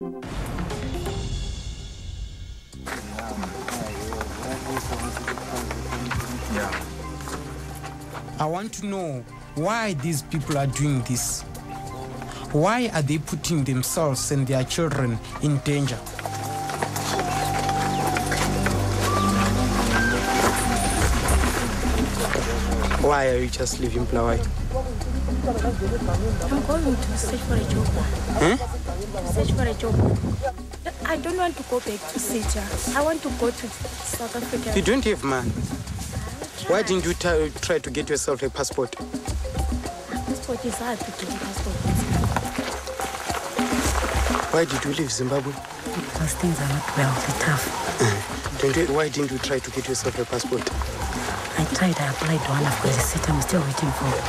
Yeah. I want to know why these people are doing this. Why are they putting themselves and their children in danger? Why are you just leaving Plawai? I'm going to search for a job. Huh? Search for a job. I don't want to go back to Sitja. I want to go to South Africa. You don't have money. Why didn't you try to get yourself a passport? Passport is hard to get a passport. Why did you leave Zimbabwe? Because things are not well, they're tough. Why didn't you try to get yourself a passport? I tried, I applied one, I've got a seat. I'm still waiting for it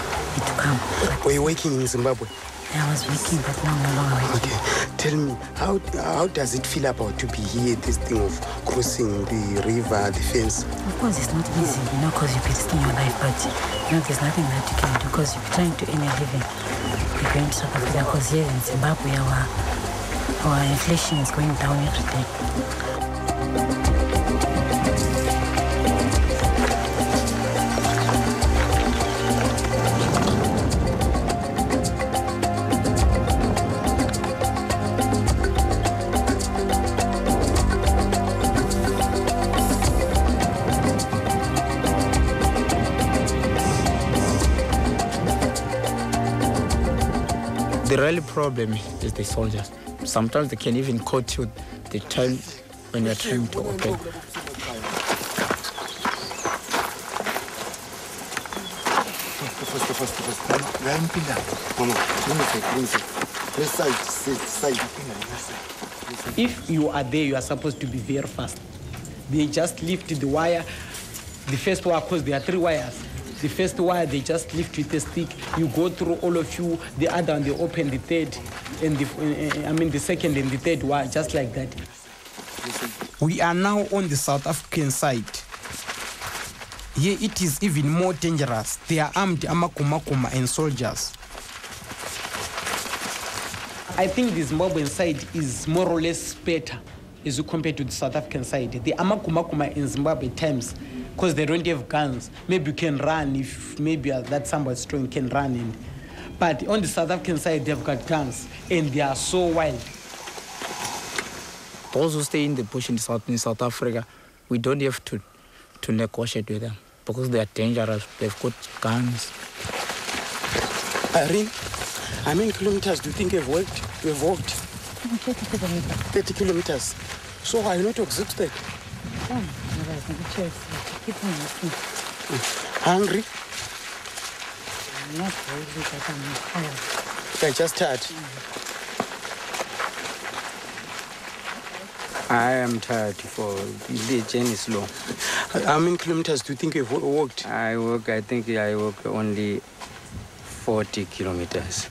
to come. Were you working in Zimbabwe? I was working, but now I'm no longer working. Okay, tell me, how does it feel about to be here, this thing of crossing the river, the fence? Of course, it's not easy, because you're risking your life, but there's nothing that you can do, because you're trying to earn a living. You're going to South Africa, because here in Zimbabwe, our inflation is going down every day. The real problem is the soldiers. Sometimes they can even quote you the time when you're trying to open. If you are there, you are supposed to be very fast. They just lift the wire, the first wire, because there are 3 wires. The first wire, they just lift with a stick. You go through all of you, the other, and they open the third, and the second and the third wire, just like that. We are now on the South African side. Here it is even more dangerous. They are armed amakumakuma and soldiers. I think the Zimbabwean side is more or less better as you compare to the South African side. The amakumakuma in Zimbabwe times, because they don't have guns. Maybe you can run if maybe that somebody strong can run. But on the South African side, they've got guns and they are so wild. Those who stay in the bush in South Africa, we don't have to negotiate with them because they are dangerous. They've got guns. Irene, how many kilometers do you think you've walked? 30 kilometers. 30 kilometers. So are you not exhausted? Keep on walking. Hungry? I'm not really, but I'm tired. You're just tired? I am tired for the journey is long. How many kilometers do you think you've walked? I think I walk only 40 kilometers.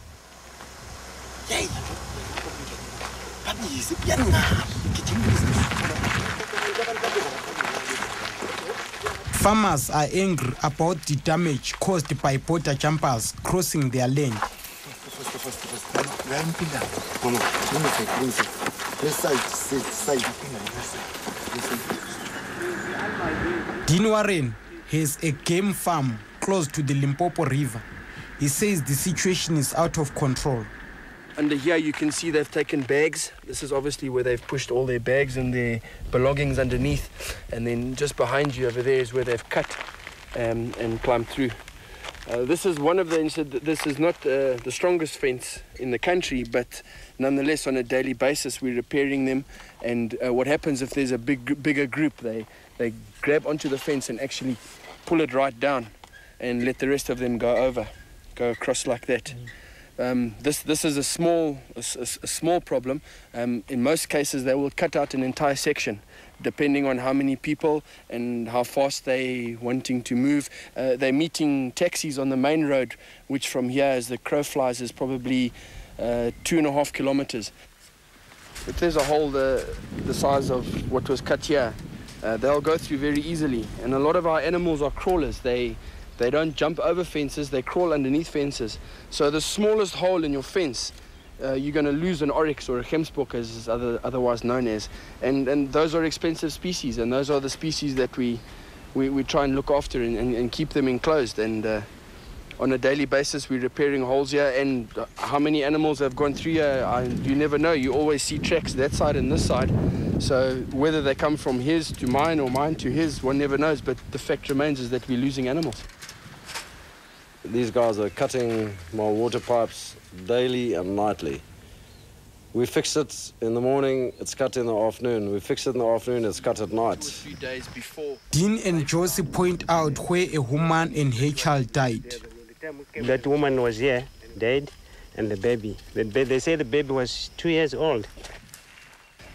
Farmers are angry about the damage caused by border jumpers crossing their land. Dean Warren has a game farm close to the Limpopo River. He says the situation is out of control. Under here you can see they've taken bags. This is obviously where they've pushed all their bags and their belongings underneath. And then just behind you over there is where they've cut and climbed through. This is one of the, this is not the strongest fence in the country, but nonetheless on a daily basis we're repairing them. And what happens if there's a bigger group, they grab onto the fence and actually pull it right down and let the rest of them go across like that. This is a small problem. In most cases, they will cut out an entire section, depending on how many people and how fast they're wanting to move. They're meeting taxis on the main road, which from here, as the crow flies, is probably 2.5 kilometers. If there's a hole the size of what was cut here, they'll go through very easily. And a lot of our animals are crawlers. They don't jump over fences, they crawl underneath fences. So the smallest hole in your fence you're going to lose an oryx or a gemsbok, as is otherwise known as. And those are expensive species, and those are the species that we try and look after and keep them enclosed. And on a daily basis, we're repairing holes here, and how many animals have gone through here, you never know. You always see tracks that side and this side. So whether they come from his to mine or mine to his, one never knows. But the fact remains is that we're losing animals. These guys are cutting my water pipes daily and nightly. We fix it in the morning, it's cut in the afternoon. We fix it in the afternoon, it's cut at night. 3 days before. Dean and Josie point out where a woman and her child died. That woman was here, dead, and the baby. They say the baby was 2 years old.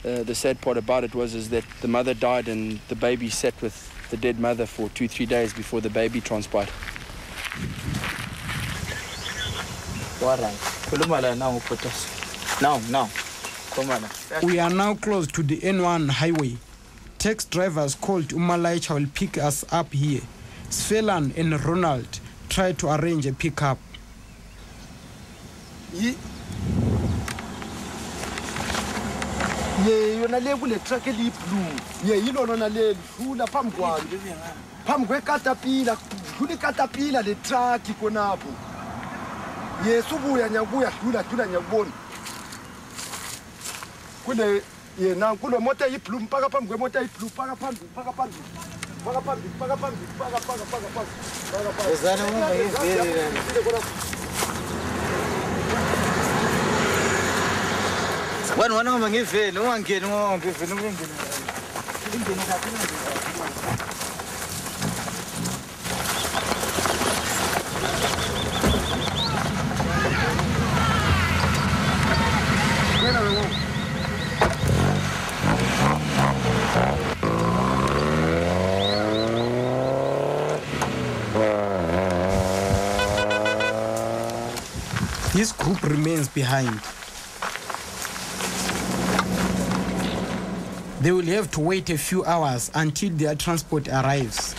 The sad part about it is that the mother died and the baby sat with the dead mother for 2-3 days before the baby transpired. We are now close to the N1 highway. Taxi drivers called Umalaicha will pick us up here. Svelan and Ronald try to arrange a pickup. Yona le kule truck eli blue. Yilo lona le hula phambi kwalo. Phambi kwekatapila, kule katapila le truck ikonapho. Subuya nyabuya dlula nyabona. Kule yena kulo mota iblue mpaka phambi kwemota iblue paka phambi. Ezana uma yivele. Wana uma ngivele, ungangeni ngivele ungangeni. Ingene kakhulu. This group remains behind. They will have to wait a few hours until their transport arrives.